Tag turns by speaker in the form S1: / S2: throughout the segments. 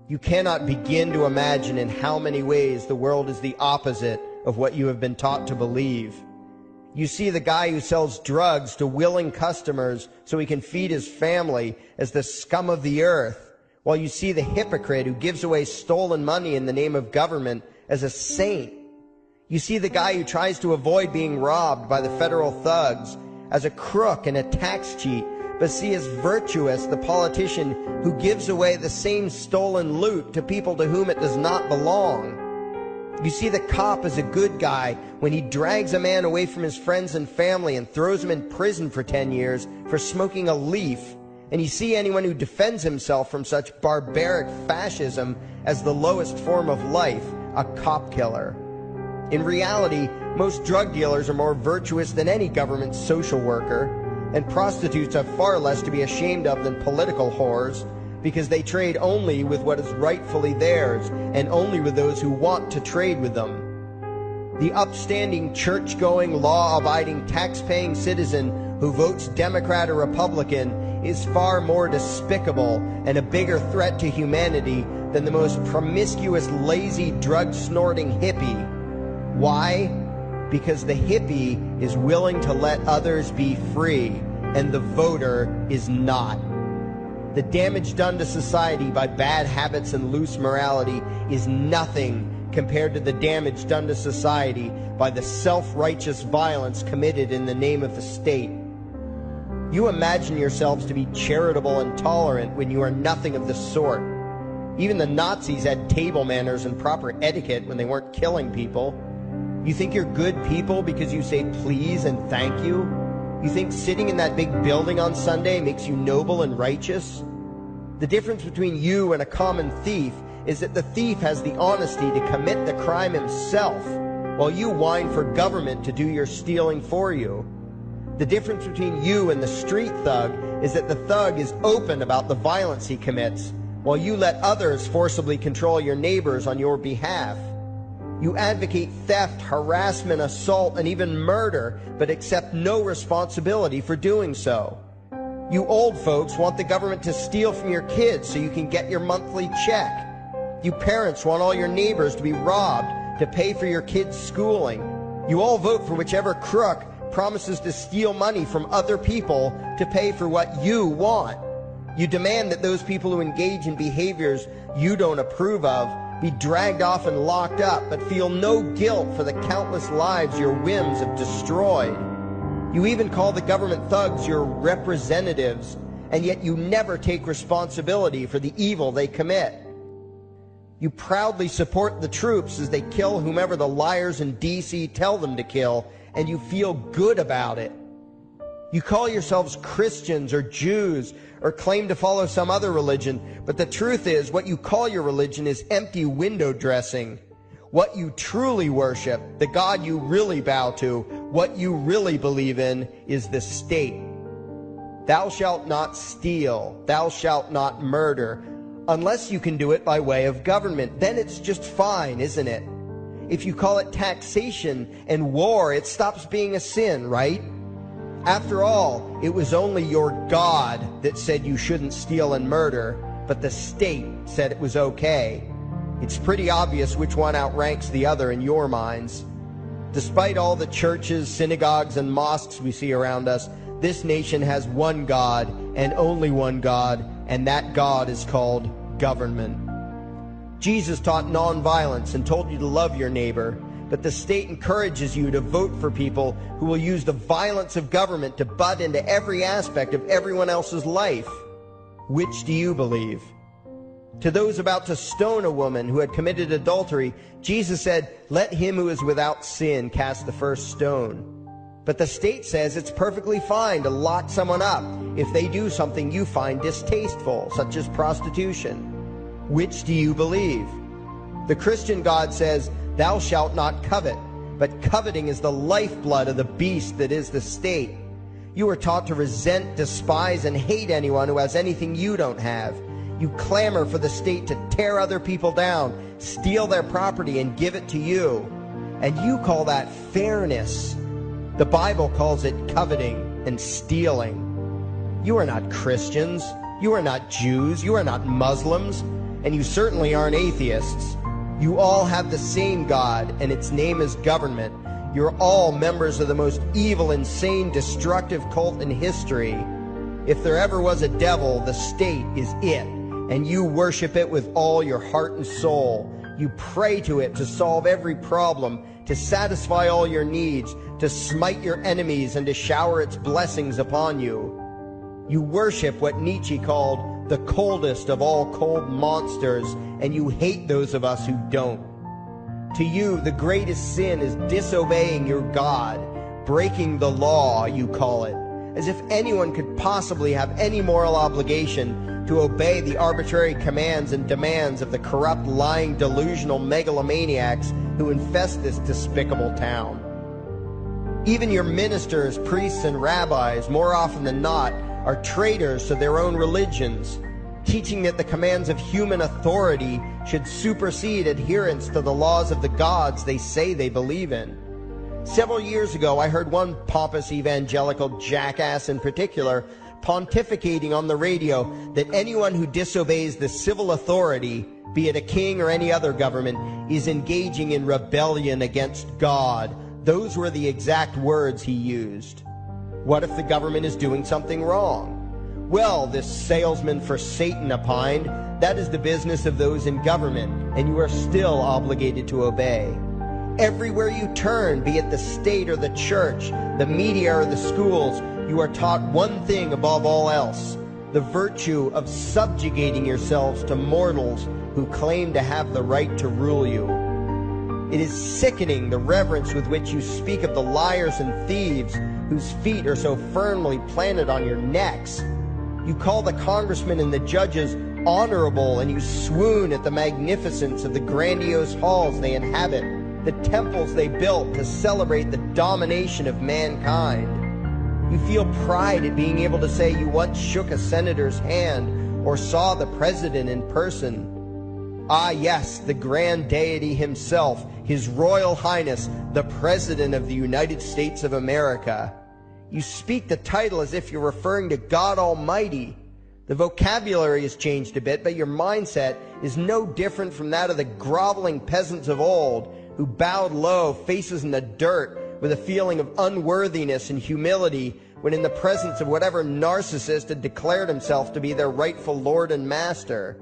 S1: You cannot begin to imagine in how many ways the world is the opposite of what you have been taught to believe. You see the guy who sells drugs to willing customers so he can feed his family as the scum of the earth, while you see the hypocrite who gives away stolen money in the name of government as a saint. You see the guy who tries to avoid being robbed by the federal thugs as a crook and a tax cheat, but see as virtuous the politician who gives away the same stolen loot to people to whom it does not belong. You see the cop as a good guy when he drags a man away from his friends and family and throws him in prison for 10 years for smoking a leaf. And you see anyone who defends himself from such barbaric fascism as the lowest form of life, a cop killer. In reality, most drug dealers are more virtuous than any government social worker, and prostitutes have far less to be ashamed of than political whores, because they trade only with what is rightfully theirs, and only with those who want to trade with them. The upstanding, church-going, law-abiding, tax-paying citizen who votes Democrat or Republican is far more despicable and a bigger threat to humanity than the most promiscuous, lazy, drug-snorting hippie. Why? Because the hippie is willing to let others be free, and the voter is not. The damage done to society by bad habits and loose morality is nothing compared to the damage done to society by the self-righteous violence committed in the name of the state. You imagine yourselves to be charitable and tolerant when you are nothing of the sort. Even the Nazis had table manners and proper etiquette when they weren't killing people. You think you're good people because you say please and thank you? You think sitting in that big building on Sunday makes you noble and righteous? The difference between you and a common thief is that the thief has the honesty to commit the crime himself, while you whine for government to do your stealing for you. The difference between you and the street thug is that the thug is open about the violence he commits, while you let others forcibly control your neighbors on your behalf. You advocate theft, harassment, assault, and even murder, but accept no responsibility for doing so. You old folks want the government to steal from your kids so you can get your monthly check. You parents want all your neighbors to be robbed to pay for your kids' schooling. You all vote for whichever crook promises to steal money from other people to pay for what you want. You demand that those people who engage in behaviors you don't approve of be dragged off and locked up, but feel no guilt for the countless lives your whims have destroyed. You even call the government thugs your representatives, and yet you never take responsibility for the evil they commit. You proudly support the troops as they kill whomever the liars in D.C. tell them to kill, and you feel good about it. You call yourselves Christians or Jews or claim to follow some other religion, but the truth is what you call your religion is empty window dressing. What you truly worship, the God you really bow to, what you really believe in is the state. Thou shalt not steal, thou shalt not murder, unless you can do it by way of government. Then it's just fine, isn't it? If you call it taxation and war, it stops being a sin, right? After all, it was only your God that said you shouldn't steal and murder, but the state said it was okay. It's pretty obvious which one outranks the other in your minds. Despite all the churches, synagogues, and mosques we see around us, this nation has one God and only one God, and that God is called government. Jesus taught nonviolence and told you to love your neighbor, but the state encourages you to vote for people who will use the violence of government to butt into every aspect of everyone else's life. Which do you believe? To those about to stone a woman who had committed adultery, Jesus said, "Let him who is without sin cast the first stone." But the state says it's perfectly fine to lock someone up if they do something you find distasteful, such as prostitution. Which do you believe? The Christian God says, "Thou shalt not covet," but coveting is the lifeblood of the beast that is the state. You are taught to resent, despise, and hate anyone who has anything you don't have. You clamor for the state to tear other people down, steal their property, and give it to you. And you call that fairness. The Bible calls it coveting and stealing. You are not Christians. You are not Jews. You are not Muslims. and you certainly aren't atheists. You all have the same God, and its name is government. You're all members of the most evil, insane, destructive cult in history. If there ever was a devil, the state is it, and you worship it with all your heart and soul. You pray to it to solve every problem, to satisfy all your needs, to smite your enemies, and to shower its blessings upon you. You worship what Nietzsche called the coldest of all cold monsters, and you hate those of us who don't. To you, the greatest sin is disobeying your God, breaking the law, you call it, as if anyone could possibly have any moral obligation to obey the arbitrary commands and demands of the corrupt, lying, delusional megalomaniacs who infest this despicable town. Even your ministers, priests, and rabbis, more often than not, are traitors to their own religions, teaching that the commands of human authority should supersede adherence to the laws of the gods they say they believe in. Several years ago, I heard one pompous evangelical jackass in particular pontificating on the radio that anyone who disobeys the civil authority, be it a king or any other government, is engaging in rebellion against God. Those were the exact words he used. What if the government is doing something wrong? Well, this salesman for Satan opined, that is the business of those in government, and you are still obligated to obey. Everywhere you turn, be it the state or the church, the media or the schools, you are taught one thing above all else: the virtue of subjugating yourselves to mortals who claim to have the right to rule you. It is sickening the reverence with which you speak of the liars and thieves whose feet are so firmly planted on your necks. You call the congressmen and the judges honorable, and you swoon at the magnificence of the grandiose halls they inhabit, the temples they built to celebrate the domination of mankind. You feel pride at being able to say you once shook a senator's hand or saw the president in person. Ah, yes, the grand deity himself, His Royal Highness, the President of the United States of America. You speak the title as if you're referring to God Almighty. The vocabulary has changed a bit, but your mindset is no different from that of the groveling peasants of old who bowed low, faces in the dirt, with a feeling of unworthiness and humility when in the presence of whatever narcissist had declared himself to be their rightful lord and master.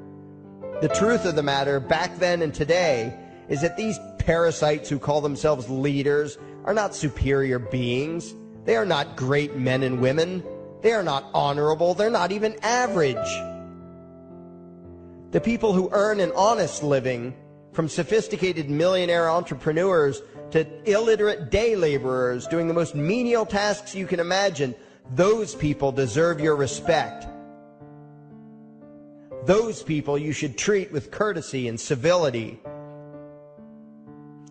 S1: The truth of the matter, back then and today, is that these parasites who call themselves leaders are not superior beings. They are not great men and women. They are not honorable. They're not even average. The people who earn an honest living, from sophisticated millionaire entrepreneurs to illiterate day laborers doing the most menial tasks you can imagine, those people deserve your respect. Those people you should treat with courtesy and civility.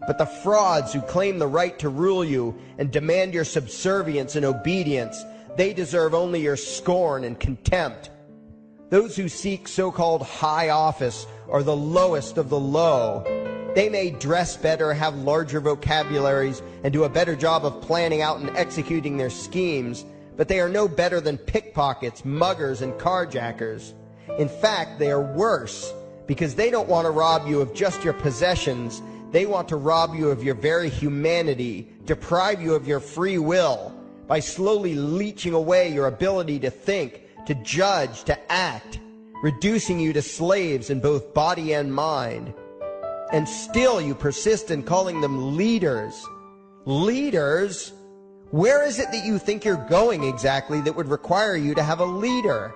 S1: But the frauds who claim the right to rule you and demand your subservience and obedience, they deserve only your scorn and contempt. Those who seek so-called high office are the lowest of the low. They may dress better, have larger vocabularies, and do a better job of planning out and executing their schemes, but they are no better than pickpockets, muggers, and carjackers. In fact, they are worse, because they don't want to rob you of just your possessions. They want to rob you of your very humanity, deprive you of your free will, by slowly leeching away your ability to think, to judge, to act, reducing you to slaves in both body and mind. And still you persist in calling them leaders. Leaders? Where is it that you think you're going exactly that would require you to have a leader?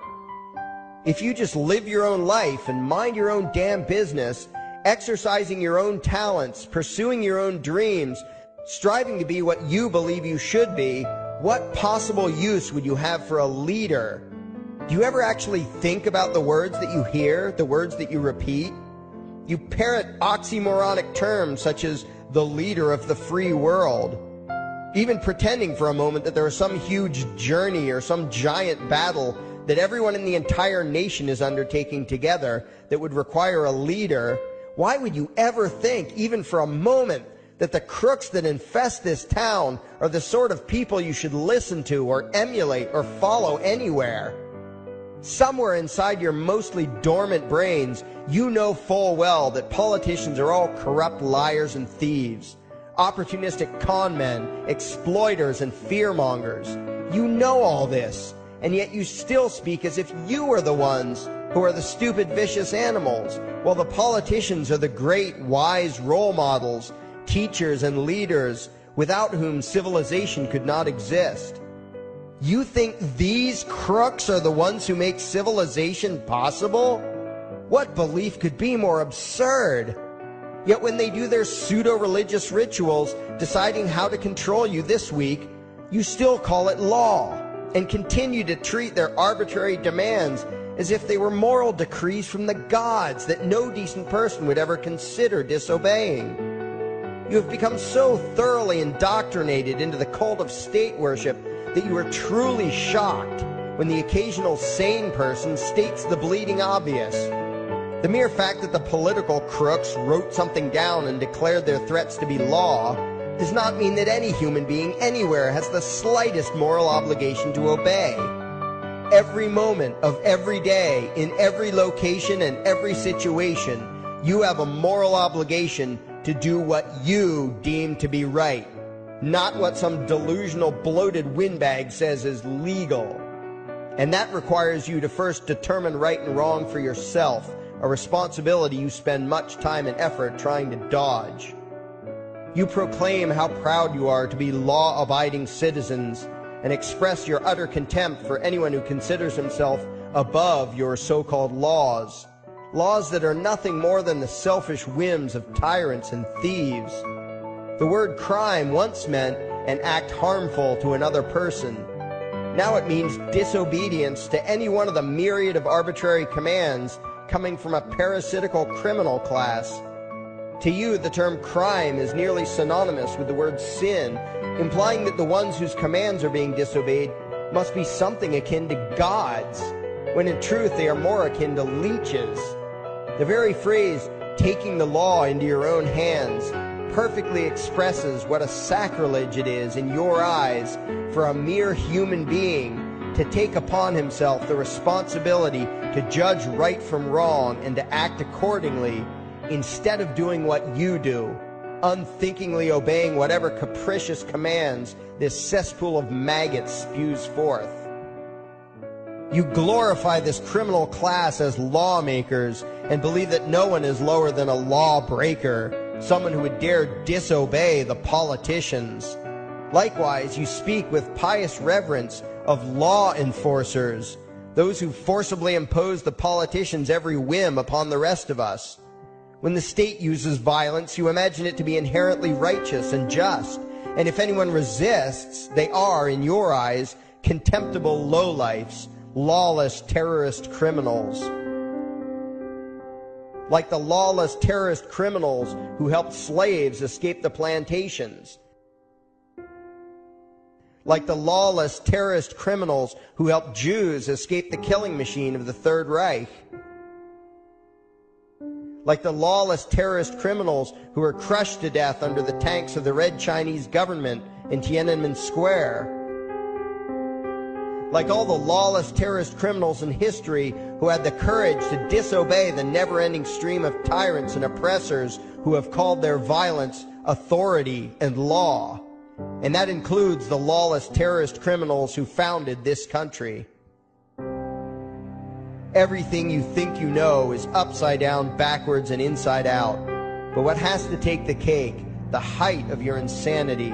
S1: If you just live your own life and mind your own damn business, exercising your own talents, pursuing your own dreams, striving to be what you believe you should be, what possible use would you have for a leader? Do you ever actually think about the words that you hear, the words that you repeat? You parrot oxymoronic terms such as the leader of the free world, even pretending for a moment that there is some huge journey or some giant battle that everyone in the entire nation is undertaking together that would require a leader. Why would you ever think, even for a moment, that the crooks that infest this town are the sort of people you should listen to or emulate or follow anywhere? Somewhere inside your mostly dormant brains, you know full well that politicians are all corrupt liars and thieves, opportunistic con men, exploiters, and fearmongers. You know all this, and yet you still speak as if you are the ones who are the stupid, vicious animals, while the politicians are the great, wise role models, teachers, and leaders without whom civilization could not exist. You think these crooks are the ones who make civilization possible? What belief could be more absurd? Yet when they do their pseudo-religious rituals, deciding how to control you this week, you still call it law, and continue to treat their arbitrary demands as if they were moral decrees from the gods that no decent person would ever consider disobeying. You have become so thoroughly indoctrinated into the cult of state worship that you are truly shocked when the occasional sane person states the bleeding obvious. The mere fact that the political crooks wrote something down and declared their threats to be law does not mean that any human being anywhere has the slightest moral obligation to obey. Every moment of every day, in every location and every situation, you have a moral obligation to do what you deem to be right, not what some delusional bloated windbag says is legal. And that requires you to first determine right and wrong for yourself, a responsibility you spend much time and effort trying to dodge. You proclaim how proud you are to be law-abiding citizens and express your utter contempt for anyone who considers himself above your so-called laws, laws that are nothing more than the selfish whims of tyrants and thieves. The word crime once meant an act harmful to another person. Now it means disobedience to any one of the myriad of arbitrary commands coming from a parasitical criminal class. To you, the term crime is nearly synonymous with the word sin, implying that the ones whose commands are being disobeyed must be something akin to gods, when in truth they are more akin to leeches. The very phrase, taking the law into your own hands, perfectly expresses what a sacrilege it is in your eyes for a mere human being to take upon himself the responsibility to judge right from wrong and to act accordingly, instead of doing what you do, unthinkingly obeying whatever capricious commands this cesspool of maggots spews forth. You glorify this criminal class as lawmakers and believe that no one is lower than a lawbreaker, someone who would dare disobey the politicians. Likewise, you speak with pious reverence of law enforcers, those who forcibly impose the politicians' every whim upon the rest of us. When the state uses violence, you imagine it to be inherently righteous and just, and if anyone resists, they are, in your eyes, contemptible lowlifes, lawless terrorist criminals. Like the lawless terrorist criminals who helped slaves escape the plantations. Like the lawless terrorist criminals who helped Jews escape the killing machine of the Third Reich. Like the lawless terrorist criminals who were crushed to death under the tanks of the Red Chinese government in Tiananmen Square. Like all the lawless terrorist criminals in history who had the courage to disobey the never-ending stream of tyrants and oppressors who have called their violence authority and law. And that includes the lawless terrorist criminals who founded this country. Everything you think you know is upside down, backwards, and inside out. But what has to take the cake, the height of your insanity,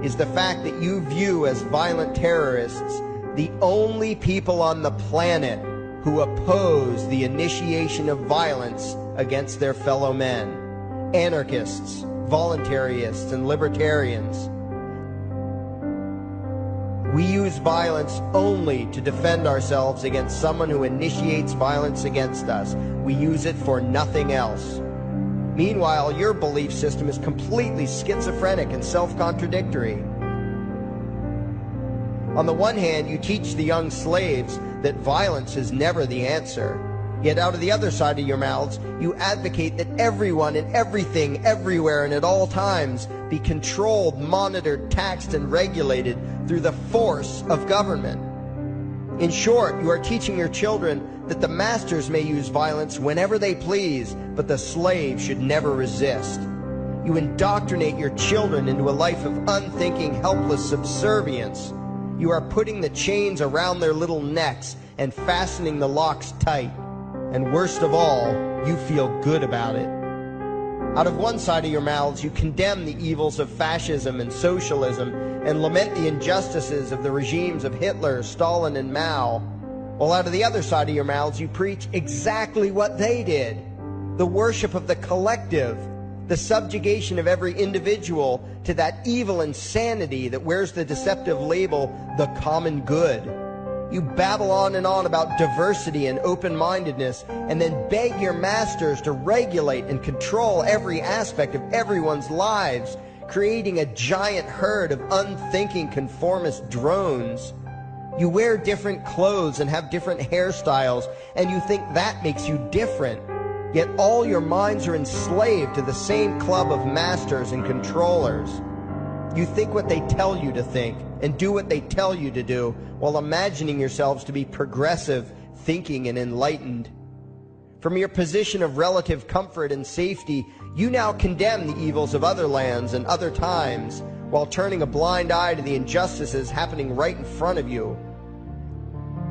S1: is the fact that you view as violent terrorists the only people on the planet who oppose the initiation of violence against their fellow men. Anarchists, voluntarists, and libertarians. We use violence only to defend ourselves against someone who initiates violence against us. We use it for nothing else. Meanwhile, your belief system is completely schizophrenic and self-contradictory. On the one hand, you teach the young slaves that violence is never the answer. Yet out of the other side of your mouths, you advocate that everyone and everything, everywhere and at all times be controlled, monitored, taxed, and regulated through the force of government. In short, you are teaching your children that the masters may use violence whenever they please, but the slave should never resist. You indoctrinate your children into a life of unthinking, helpless subservience. You are putting the chains around their little necks and fastening the locks tight. And worst of all, you feel good about it. Out of one side of your mouths, you condemn the evils of fascism and socialism and lament the injustices of the regimes of Hitler, Stalin, and Mao. While out of the other side of your mouths, you preach exactly what they did. The worship of the collective, the subjugation of every individual to that evil insanity that wears the deceptive label, the common good. You babble on and on about diversity and open-mindedness, and then beg your masters to regulate and control every aspect of everyone's lives, creating a giant herd of unthinking conformist drones. You wear different clothes and have different hairstyles, and you think that makes you different. Yet all your minds are enslaved to the same club of masters and controllers. You think what they tell you to think and do what they tell you to do, while imagining yourselves to be progressive, thinking, and enlightened. From your position of relative comfort and safety, you now condemn the evils of other lands and other times, while turning a blind eye to the injustices happening right in front of you.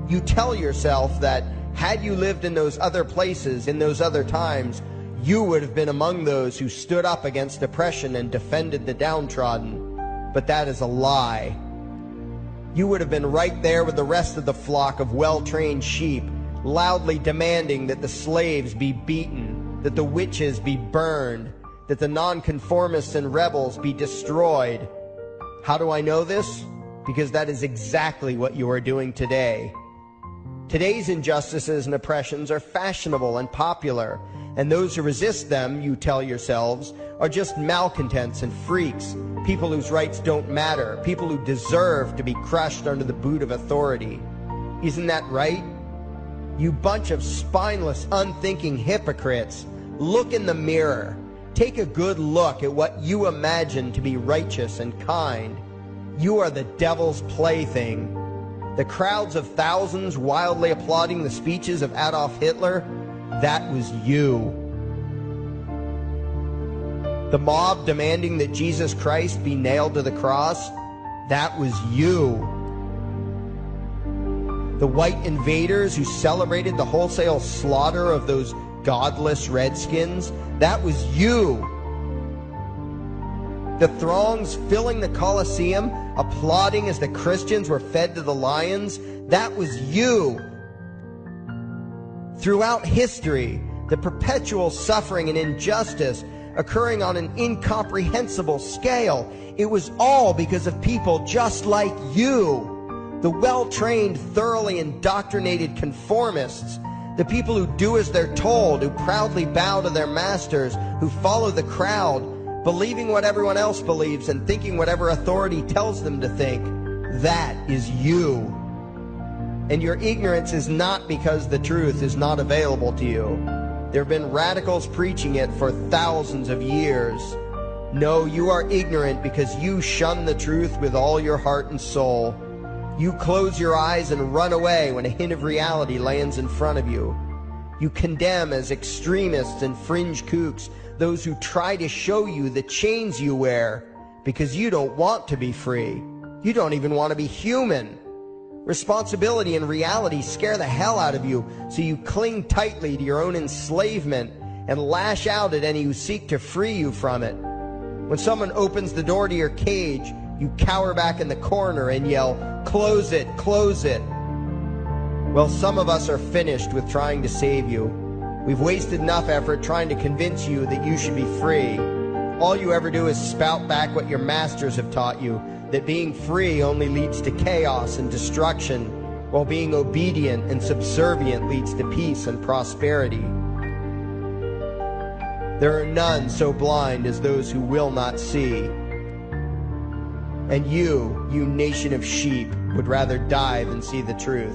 S1: You tell yourself that had you lived in those other places, in those other times, you would have been among those who stood up against oppression and defended the downtrodden. But that is a lie. You would have been right there with the rest of the flock of well-trained sheep, loudly demanding that the slaves be beaten, that the witches be burned, that the nonconformists and rebels be destroyed. How do I know this? Because that is exactly what you are doing today. Today's injustices and oppressions are fashionable and popular, and those who resist them, you tell yourselves, are just malcontents and freaks, people whose rights don't matter, people who deserve to be crushed under the boot of authority. Isn't that right? You bunch of spineless, unthinking hypocrites, look in the mirror. Take a good look at what you imagine to be righteous and kind. You are the devil's plaything. The crowds of thousands wildly applauding the speeches of Adolf Hitler, that was you. The mob demanding that Jesus Christ be nailed to the cross, that was you. The white invaders who celebrated the wholesale slaughter of those godless redskins, that was you. The throngs filling the Colosseum, applauding as the Christians were fed to the lions, that was you. Throughout history, the perpetual suffering and injustice occurring on an incomprehensible scale, it was all because of people just like you. The well-trained, thoroughly indoctrinated conformists, the people who do as they're told, who proudly bow to their masters, who follow the crowd, believing what everyone else believes and thinking whatever authority tells them to think. That is you. And your ignorance is not because the truth is not available to you. There have been radicals preaching it for thousands of years. No, you are ignorant because you shun the truth with all your heart and soul. You close your eyes and run away when a hint of reality lands in front of you. You condemn as extremists and fringe kooks those who try to show you the chains you wear because you don't want to be free. You don't even want to be human. Responsibility and reality scare the hell out of you, so you cling tightly to your own enslavement and lash out at any who seek to free you from it. When someone opens the door to your cage, you cower back in the corner and yell, "Close it, close it." Well, some of us are finished with trying to save you. We've wasted enough effort trying to convince you that you should be free. All you ever do is spout back what your masters have taught you, that being free only leads to chaos and destruction, while being obedient and subservient leads to peace and prosperity. There are none so blind as those who will not see. And you nation of sheep, would rather die than see the truth.